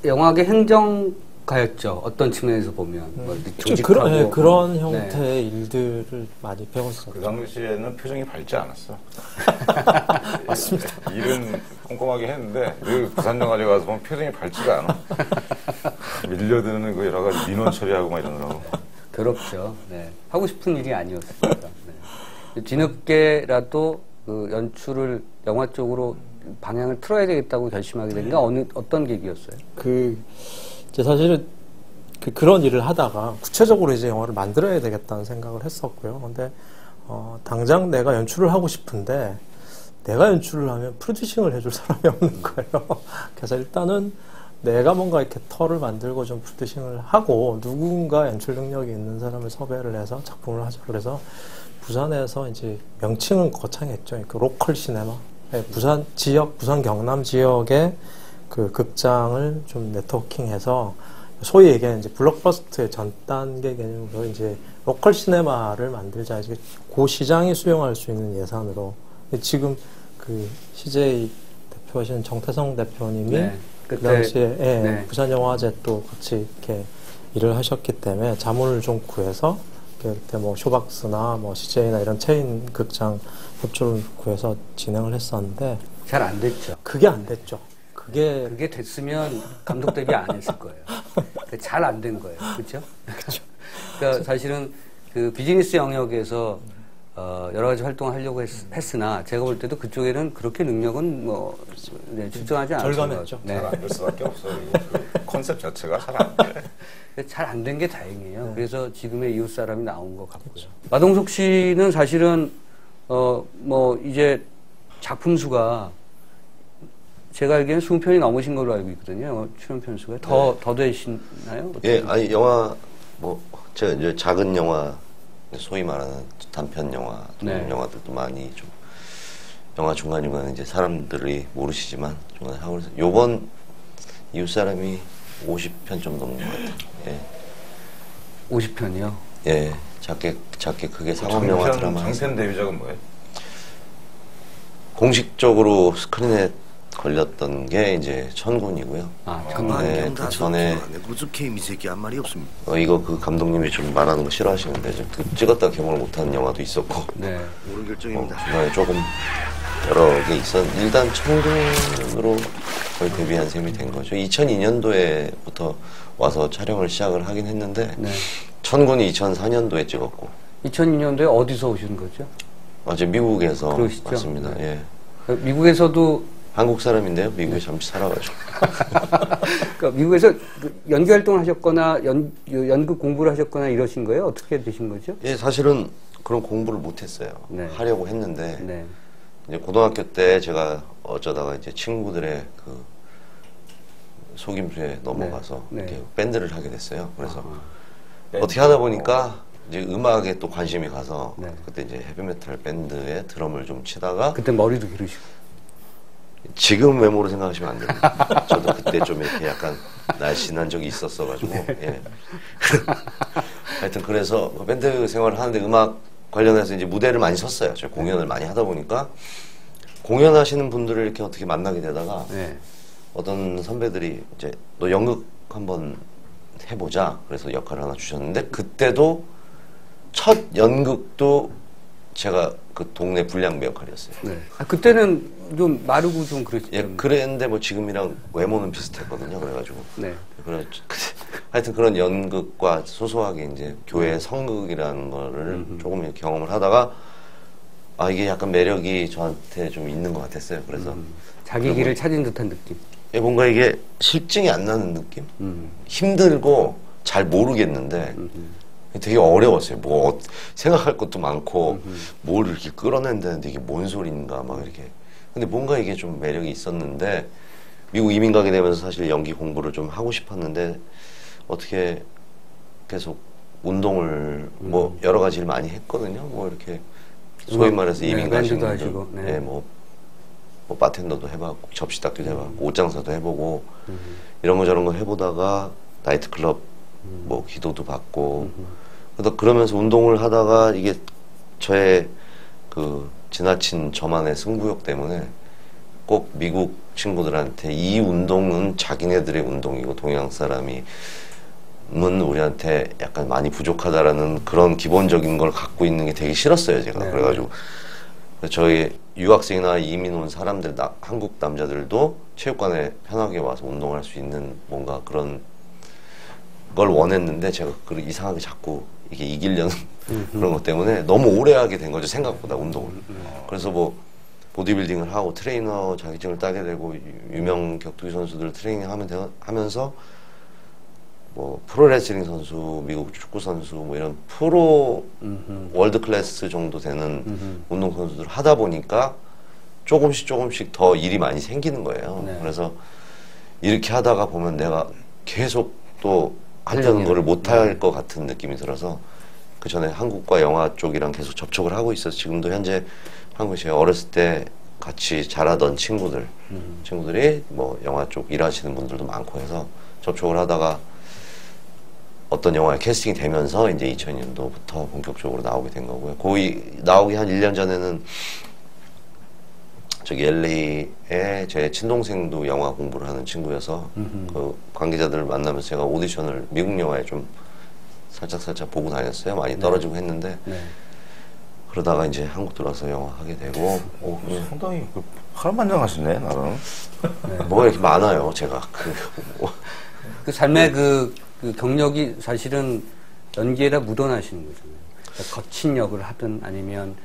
영화계 행정가였죠. 어떤 측면에서 보면 조직하고 그런 형태의 일들을 많이 배웠었죠. 그 당시에는 표정이 밝지 않았어. 맞습니다. 일은 꼼꼼하게 했는데 부산영화제 가서 보면 표정이 밝지가 않아. 밀려드는 그 여러 가지 민원 처리하고 막 이러느라고. 괴롭죠. 하고 싶은 일이 아니었습니다. 뒤늦게라도 그 연출을 영화 쪽으로 방향을 틀어야 되겠다고 결심하게 된 게 어떤 계기였어요? 이제 사실은 그런 일을 하다가 구체적으로 이제 영화를 만들어야 되겠다는 생각을 했었고요. 근데 당장 내가 연출을 하고 싶은데 내가 연출을 하면 프로듀싱을 해줄 사람이 없는 거예요. 그래서 일단은 내가 뭔가 이렇게 털을 만들고 좀 프로듀싱을 하고 누군가 연출 능력이 있는 사람을 섭외를 해서 작품을 하자. 그래서 부산에서 이제 명칭은 거창했죠. 그 로컬 시네마. 부산 경남 지역의 그 극장을 좀 네트워킹해서 소위 얘기하는 이제 블록버스트의 전 단계 개념으로 이제 로컬 시네마를 만들자. 그 시장이 수용할 수 있는 예산으로. 지금 그 CJ 대표하신 정태성 대표님이 네. 그 그때, 당시에 예, 네. 부산영화제 또 같이 이렇게 일을 하셨기 때문에 자문을 좀 구해서 그때 뭐 쇼박스나 뭐 CJ나 이런 체인 극장 협조를 구해서 진행을 했었는데 잘 안 됐죠. 그게 안 됐죠. 그게 그게 됐으면 감독 데뷔 안 했을 거예요. 잘 안 된 거예요. 그렇죠? 그러니까 사실은 그 비즈니스 영역에서 여러 가지 활동을 하려고 했으나 제가 볼 때도 그쪽에는 그렇게 능력은 뭐 네, 출중하지 않았어요. 절감했죠. 네. 잘 안 될 수밖에 없어요. 그 컨셉 자체가 잘 안 돼. 잘 안 된 게 다행이에요. 그래서 지금의 이웃 사람이 나온 것 같고요. 마동석 씨는 사실은 뭐 이제 작품 수가 제가 알기에는 20편이 넘으신 걸로 알고 있거든요. 출연 편수가 더 되시나요? 예, 아니 영화 뭐 제가 이제 작은 영화 소위 말하는 단편 영화, 네. 영화들도 많이 좀 영화 중간중간에 이제 사람들이 모르시지만 중간에 하고 그래서 요번 이웃 사람이 50편 좀 넘는 것 같아요. 예, 50편이요. 예, 작게 크게 상업 영화 드라마. 장편 데뷔작은 뭐예요? 공식적으로 스크린에 걸렸던 게 이제 천군이고요. 아, 네, 반경 그 다 전에 전에 구스케임 이 새끼 한 말이 없습니다. 이거 그 감독님이 좀 말하는 거 싫어하시는데 그 찍었다 개봉을 못한 영화도 있었고 네. 옳은 결정입니다. 중간에 조금 여러 게 일단 천군으로 거의 데뷔한 셈이 된 거죠. 2002년도에부터 와서 촬영을 시작을 하긴 했는데 네. 천군이 2004년도에 찍었고 2002년도에 어디서 오신 거죠? 어제 미국에서 그러시죠? 왔습니다. 예. 미국에서도 한국 사람인데요. 미국에 잠시 살아가지고. 그러니까 미국에서 연기 활동을 하셨거나 연극 공부를 하셨거나 이러신 거예요? 어떻게 되신 거죠? 예, 사실은 그런 공부를 못했어요. 네. 하려고 했는데 네. 이제 고등학교 때 제가 어쩌다가 이제 친구들의 그 속임수에 넘어가서 네. 이렇게 밴드를 하게 됐어요. 그래서 어떻게 하다 보니까 이제 음악에 또 관심이 가서 네. 그때 이제 헤비메탈 밴드에 드럼을 좀 치다가 그때 머리도 기르시고. 지금 외모로 생각하시면 안 됩니다. 저도 그때 좀 이렇게 약간 날씬한 적이 있었어가지고 예. 하여튼 그래서 밴드 생활을 하는데 음악 관련해서 이제 무대를 많이 섰어요. 제가 공연을 많이 하다 보니까 공연하시는 분들을 이렇게 어떻게 만나게 되다가 네. 어떤 선배들이 이제 너 연극 한번 해보자. 그래서 역할을 하나 주셨는데 그때도 첫 연극도 제가 그 동네 불량배 역할이었어요. 네. 그때는 좀 마르고 좀 그랬죠. 예, 그랬는데 뭐 지금이랑 외모는 비슷했거든요. 그래가지고 네. 하여튼 그런 연극과 소소하게 이제 교회 성극이라는 거를 조금 이렇게 경험을 하다가 아 이게 약간 매력이 저한테 좀 있는 것 같았어요. 그래서 자기 길을 찾은 듯한 느낌. 예, 뭔가 이게 실증이 안 나는 느낌? 힘들고 잘 모르겠는데 되게 어려웠어요. 뭐 생각할 것도 많고 뭘 이렇게 끌어낸다는데 이게 뭔 소리인가 막 이렇게. 근데 뭔가 이게 좀 매력이 있었는데 미국 이민 가게 되면서 사실 연기 공부를 좀 하고 싶었는데 어떻게 계속 운동을 뭐 여러 가지를 많이 했거든요. 뭐 이렇게 소위 말해서 네, 이민 가신 밴드도 분들, 하시고, 네. 예, 뭐 바텐더도 해봤고 접시 닦기도 해봤고 옷장사도 해보고 이런 거 저런 거 해보다가 나이트클럽 뭐 기도도 받고 그러면서 운동을 하다가 이게 저의 그 지나친 저만의 승부욕 때문에 꼭 미국 친구들한테 이 운동은 자기네들의 운동이고 동양 사람이 우리한테 약간 많이 부족하다라는 그런 기본적인 걸 갖고 있는 게 되게 싫었어요, 제가. 네. 그래가지고 저희 유학생이나 이민 온 사람들, 한국 남자들도 체육관에 편하게 와서 운동할 수 있는 뭔가 그런 걸 원했는데 제가 이상하게 자꾸 이게 이기려는 그런 것 때문에 너무 오래 하게 된 거죠, 생각보다 운동을. 그래서 뭐 보디빌딩을 하고 트레이너 자격증을 따게 되고 유명 격투기 선수들 트레이닝 하면서 뭐 프로레슬링 선수, 미국 축구 선수 뭐 이런 프로 월드 클래스 정도 되는 운동 선수들 하다 보니까 조금씩 더 일이 많이 생기는 거예요. 네. 그래서 이렇게 하다가 보면 내가 계속 또 하려는 거를 못 할 것 같은 느낌이 들어서 그 전에 한국과 영화 쪽이랑 계속 접촉을 하고 있어서 지금도 현재 한국에 제가 어렸을 때 같이 자라던 친구들이 뭐 영화 쪽 일하시는 분들도 많고 해서 접촉을 하다가 어떤 영화에 캐스팅이 되면서 이제 2000년도부터 본격적으로 나오게 된 거고요. 거의 나오기 한 1년 전에는 저기 LA에 제 친동생도 영화 공부를 하는 친구여서 그 관계자들을 만나면서 제가 오디션을 미국 영화에 좀 살짝 보고 다녔어요. 많이 떨어지고 했는데 네. 그러다가 이제 한국 들어와서 영화 하게 되고 상당히 파란만장하시네 나름. 뭐가 이렇게 많아요. 제가 그 삶의 그 경력이 사실은 연기에다 묻어나시는 거잖아요. 그러니까 거친 역을 하든 아니면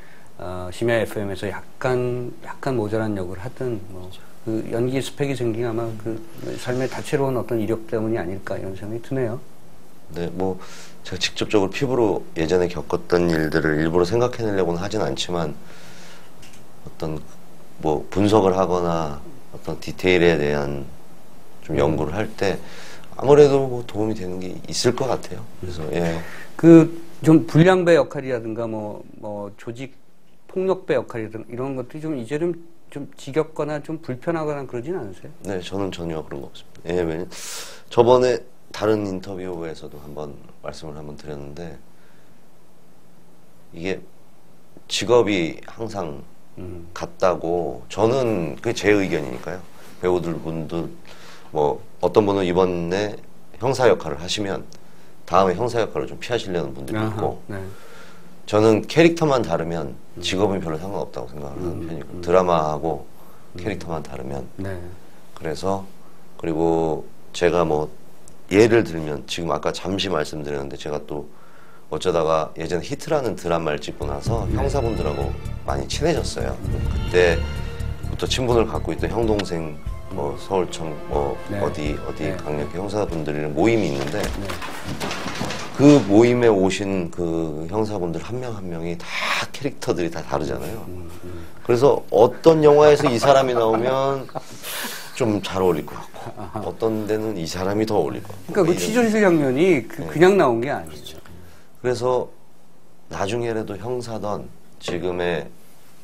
심야 FM에서 약간 모자란 역을 하든 뭐 그 연기 스펙이 생긴 아마 그 삶의 다채로운 어떤 이력 때문이 아닐까 이런 생각이 드네요. 네, 뭐 제가 직접적으로 피부로 예전에 겪었던 일들을 일부러 생각해내려고는 하진 않지만 어떤 뭐 분석을 하거나 어떤 디테일에 대한 좀 연구를 할 때 아무래도 뭐 도움이 되는 게 있을 것 같아요. 그래서 예. 그 좀 불량배 역할이라든가 뭐 조직 폭력배 역할이라든가 이런 것들이 좀 이제는 좀 지겹거나 좀 불편하거나 그러진 않으세요? 네, 저는 전혀 그런 거 없습니다. 예, 왜냐면 저번에 다른 인터뷰에서도 한번 말씀을 한번 드렸는데 이게 직업이 항상 같다고 저는 그게 제 의견이니까요. 배우들 분들 뭐 어떤 분은 이번에 형사 역할을 하시면 다음에 형사 역할을 좀 피하시려는 분들이 있고 네. 저는 캐릭터만 다르면 직업은 별로 상관없다고 생각을 하는 편이고 드라마하고 캐릭터만 다르면 네. 그래서 그리고 제가 뭐 예를 들면 지금 아까 잠시 말씀드렸는데 제가 또 어쩌다가 예전에 히트라는 드라마를 찍고 나서 형사분들하고 많이 친해졌어요. 그때부터 친분을 갖고 있던 형 동생 뭐 서울청 뭐 네. 어디 네. 강력히 형사분들이랑 모임이 있는데 네. 그 모임에 오신 그 형사분들 한 명 한 명이 다 캐릭터들이 다 다르잖아요. 그래서 어떤 영화에서 이 사람이 나오면 좀 잘 어울릴 것 같고 어떤 데는 이 사람이 더 어울릴 것 같고 그러니까 그 취조실 장면이 그냥 나온 게 아니죠. 그래서 나중에라도 형사든 지금의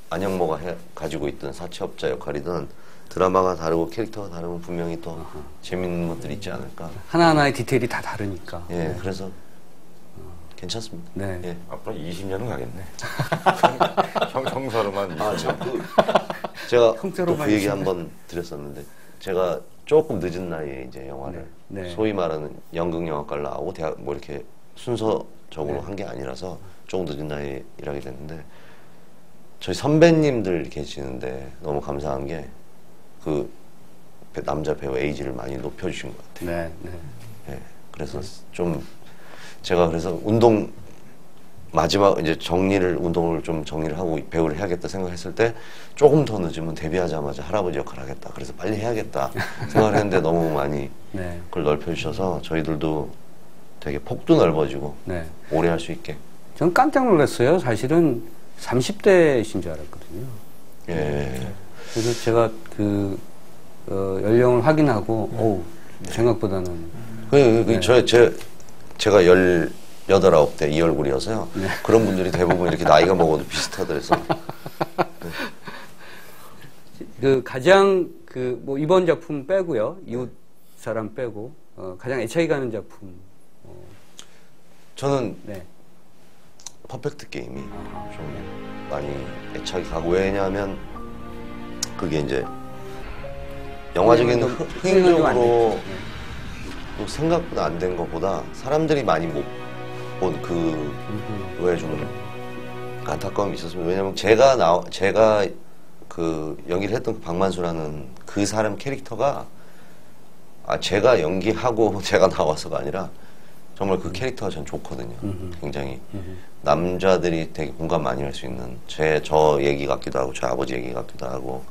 안영모가 가지고 있던 사채업자 역할이든 드라마가 다르고 캐릭터가 다르면 분명히 또 재밌는 것들이 있지 않을까. 하나하나의 디테일이 다 다르니까. 예, 그래서 괜찮습니다. 네. 예. 앞으로 20년은 가겠네. 형사로만. 제가 형태로만 또 그 얘기 20년. 한번 드렸었는데 제가 조금 늦은 나이에 이제 영화를 네. 네. 소위 말하는 연극 영화과를 나오고 대학 뭐 이렇게 순서적으로 네. 한 게 아니라서 조금 늦은 나이에 일하게 됐는데 저희 선배님들 계시는데 너무 감사한 게 그 남자 배우 에이지를 많이 높여주신 것 같아요. 네. 네. 예, 그래서 좀 제가 그래서 운동 마지막 이제 운동을 좀 정리를 하고 배우를 해야겠다 생각했을 때 조금 더 늦으면 데뷔하자마자 할아버지 역할을 하겠다. 그래서 빨리 해야겠다 생각을 했는데 너무 많이 네. 그걸 넓혀주셔서 저희들도 되게 폭도 넓어지고 네. 오래 할 수 있게. 저는 깜짝 놀랐어요. 사실은 30대이신 줄 알았거든요. 예. 그래서 제가 연령을 확인하고, 생각보다는. 네. 제가 18, 19대 이 얼굴이어서요. 네. 그런 분들이 대부분 이렇게 나이가 먹어도 비슷하더래서. 가장 뭐 이번 작품 빼고요. 이웃 사람 빼고, 가장 애착이 가는 작품. 저는 네. 퍼펙트 게임이 좀 많이 애착이 가고 왜냐하면 그게 이제 영화적인 흥행적으로 또 생각보다 안 된 것보다 사람들이 많이 못 본 그거에 좀 안타까움이 있었습니다. 왜냐면 제가 그 연기를 했던 그 박만수라는 그 사람 캐릭터가 제가 연기하고 제가 나와서가 아니라 정말 그 캐릭터가 전 좋거든요. 굉장히 남자들이 되게 공감 많이 할 수 있는 저 얘기 같기도 하고 제 아버지 얘기 같기도 하고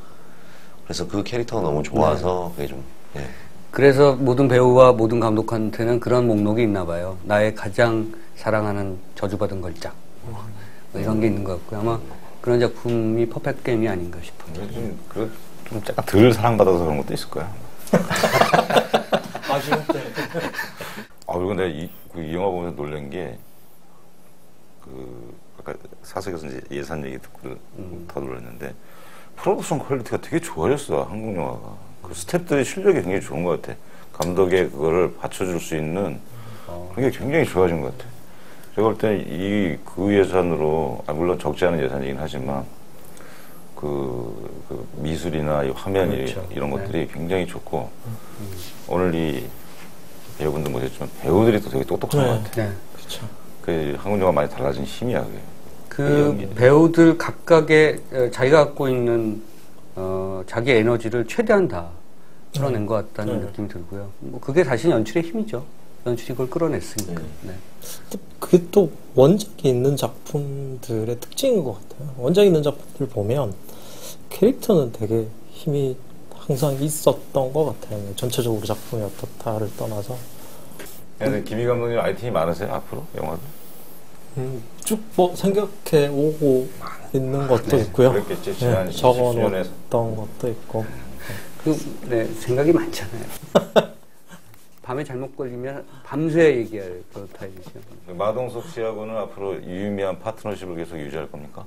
그래서 그 캐릭터가 너무 좋아서 그게 좀 예. 그래서 모든 배우와 모든 감독한테는 그런 목록이 있나 봐요. 나의 가장 사랑하는 저주받은 걸작. 뭐 이런 게 있는 것 같고요. 아마 그런 작품이 퍼펙트 게임이 아닌가 싶어요. 좀 약간 덜 사랑받아서 그런 것도 있을 거야. 아쉬울 때. 그리고 내가 이 영화 보면서 놀란 게, 아까 사석에서 이제 예산 얘기 듣고 더 놀랐는데, 프로덕션 퀄리티가 되게 좋아졌어, 한국 영화가. 그 스태프들의 실력이 굉장히 좋은 것 같아. 감독의 그거를 받쳐줄 수 있는 그런 게 굉장히 좋아진 것 같아. 제가 볼 때는 그 예산으로, 물론 적지 않은 예산이긴 하지만, 그 미술이나 이 화면이 그렇죠. 이런 것들이 굉장히 좋고 오늘 이 배우분도 모셨지만 배우들이 또 되게 똑똑한 것 같아요. 네. 그렇죠. 그 한국 영화 많이 달라진 힘이야 그게. 그 배우들 각각의 자기가 갖고 있는 자기 에너지를 최대한 다 끌어낸 것 같다는 느낌이 들고요. 뭐 그게 사실 연출의 힘이죠. 연출이 그걸 끌어냈으니까. 네. 그게 또 원작이 있는 작품들의 특징인 것 같아요. 원작이 있는 작품들 보면 캐릭터는 되게 힘이 항상 있었던 것 같아요. 전체적으로 작품이 어떻다를 떠나서. 근데 김희 감독님 아이템이 많으세요 앞으로 영화도? 쭉 뭐 생각해 오고 있는 것도 있고요. 그랬겠지. 지난 10년에 적어놓았던 것도 있고. 네, 생각이 많잖아요. 밤에 잘못 걸리면 밤새 얘기할 그런 타입이죠. 마동석 씨하고는 앞으로 유의미한 파트너십을 계속 유지할 겁니까?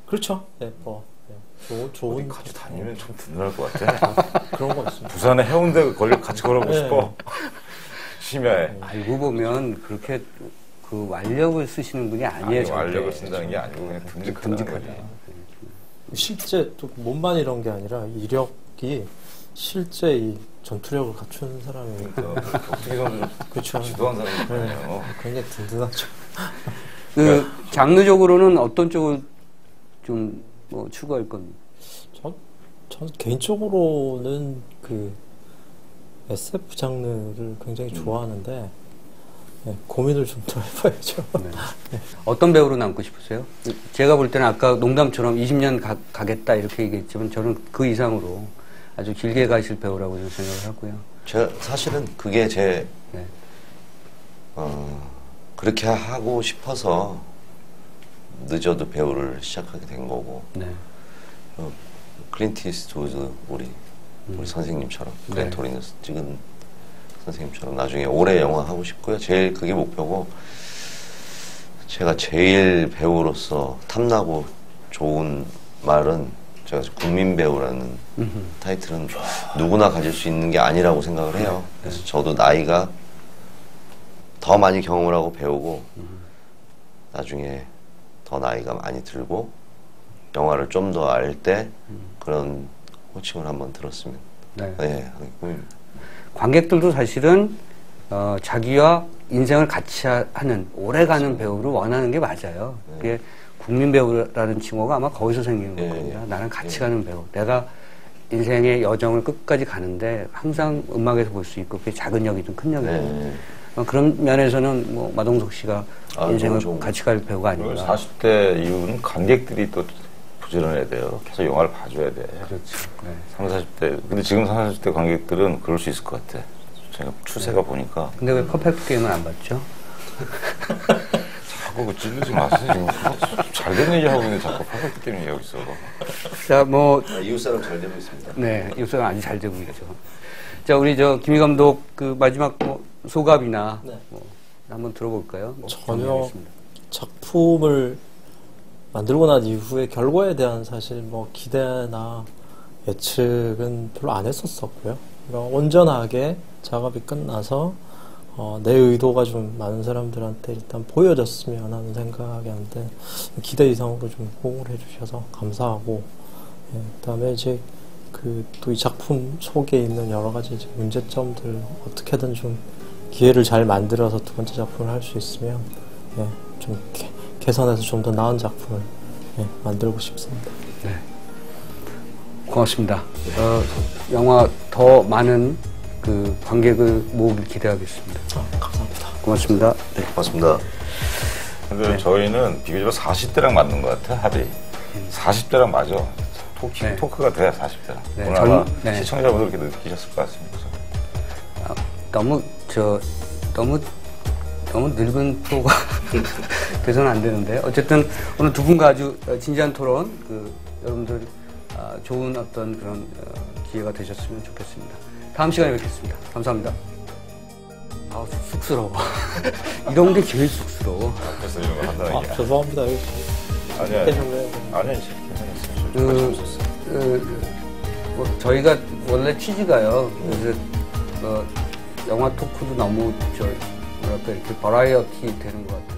그렇죠. 네, 뭐 좋은 같이 다니면 좀 든든할 것 같아. 그런 거 있습니다. 부산에 해운대 같이 걸어보고 싶어. 심야에. 알고 보면 그렇게 그 완력을 쓰시는 분이 아니에요. 절대. 완력을 쓴다는 게 아니고 그냥 듬직하다는 거지. 실제 또 몸만 이런 게 아니라 이력이 실제 이 전투력을 갖춘 사람이 격투기 선수 그렇죠. 지도한 사람이잖아요. 굉장히 든든하죠. 그 장르적으로는 어떤 쪽을 좀 뭐 추구할 겁니까? 전 개인적으로는 그 SF 장르를 굉장히 좋아하는데 고민을 좀 더 해봐야죠. 네. 어떤 배우로 남고 싶으세요? 제가 볼 때는 아까 농담처럼 20년 가겠다 이렇게 얘기했지만 저는 그 이상으로 아주 길게 가실 배우라고 저는 생각을 하고요. 제가 사실은 그게 제 네. 그렇게 하고 싶어서 늦어도 배우를 시작하게 된 거고 네. 클린트 이스트우드 우리 선생님처럼 네. 그랜토리너스 찍은 선생님처럼 나중에 올해 영화 하고 싶고요. 제일 그게 목표고 제가 제일 배우로서 탐나고 좋은 말은 제가 국민 배우라는 타이틀은 누구나 가질 수 있는 게 아니라고 생각을 해요. 그래서 저도 나이가 더 많이 경험을 하고 배우고 나중에 더 나이가 많이 들고 영화를 좀 더 알 때 그런 호칭을 한번 들었으면 네. 하는 꿈입니다. 관객들도 사실은 자기와 인생을 같이 하는 오래가는 배우를 원하는 게 맞아요. 그게 국민 배우라는 칭호가 아마 거기서 생기는 겁니다. 나랑 같이 가는 배우. 내가 인생의 여정을 끝까지 가는데 항상 음악에서 볼 수 있고 그게 작은 역이든 큰 역이든 그런 면에서는 뭐 마동석 씨가 인생을 같이 갈 배우가 아닌가. 40대 이후는 관객들이 또 부지런해야 돼요. 계속 영화를 봐줘야 돼. 그렇죠. 네. 30, 40대. 근데 지금 30, 40대 관객들은 그럴 수 있을 것 같아. 제가 추세가 보니까. 근데 왜 퍼펙트 게임을 안 봤죠? 자꾸 그 찔르지 마세요. 지금 잘된 얘기 하고 있는데 자꾸 퍼펙트 게임 얘기하고 있어. 자, 뭐. 이웃사람 잘 되고 있습니다. 네, 이웃사람 아주 잘 되고 있죠. 자, 우리 김희 감독 그 마지막 뭐 소감이나 뭐 한번 들어볼까요? 뭐 전혀 정리하겠습니다. 작품을 만들고 난 이후에 결과에 대한 사실 뭐 기대나 예측은 별로 안 했었었고요. 그러니까 온전하게 작업이 끝나서 내 의도가 좀 많은 사람들한테 일단 보여졌으면 하는 생각이었는데 기대 이상으로 좀 호응을 해주셔서 감사하고 그다음에 이제 그 또 이 작품 속에 있는 여러 가지 이제 문제점들 어떻게든 좀 기회를 잘 만들어서 두 번째 작품을 할 수 있으면 좀 개선해서 좀 더 나은 작품을 만들고 싶습니다. 네. 고맙습니다. 영화 더 많은 그 관객을 모으길 기대하겠습니다. 감사합니다. 고맙습니다. 네, 고맙습니다. 근데 저희는 비교적 40대랑 맞는 것 같아, 합이. 40대랑 맞아. 토크가 돼야 40대랑. 네, 오늘 아마 네. 시청자분들 이렇게 느끼셨을 것 같습니다. 너무 늙은 프로가 돼서는 안 되는데 어쨌든 오늘 두 분과 아주 진지한 토론 여러분들 좋은 어떤 그런 기회가 되셨으면 좋겠습니다. 다음 시간에 뵙겠습니다. 감사합니다. 쑥스러워. 이런 게 제일 쑥스러워. 그래서 이런 거 한다는 얘기야. 죄송합니다. 아니야, 괜찮았어요. 뭐 저희가 원래 취지가요. 그래서 영화 토크도 너무 뭐랄까 이렇게 버라이어티 되는 것 같아요.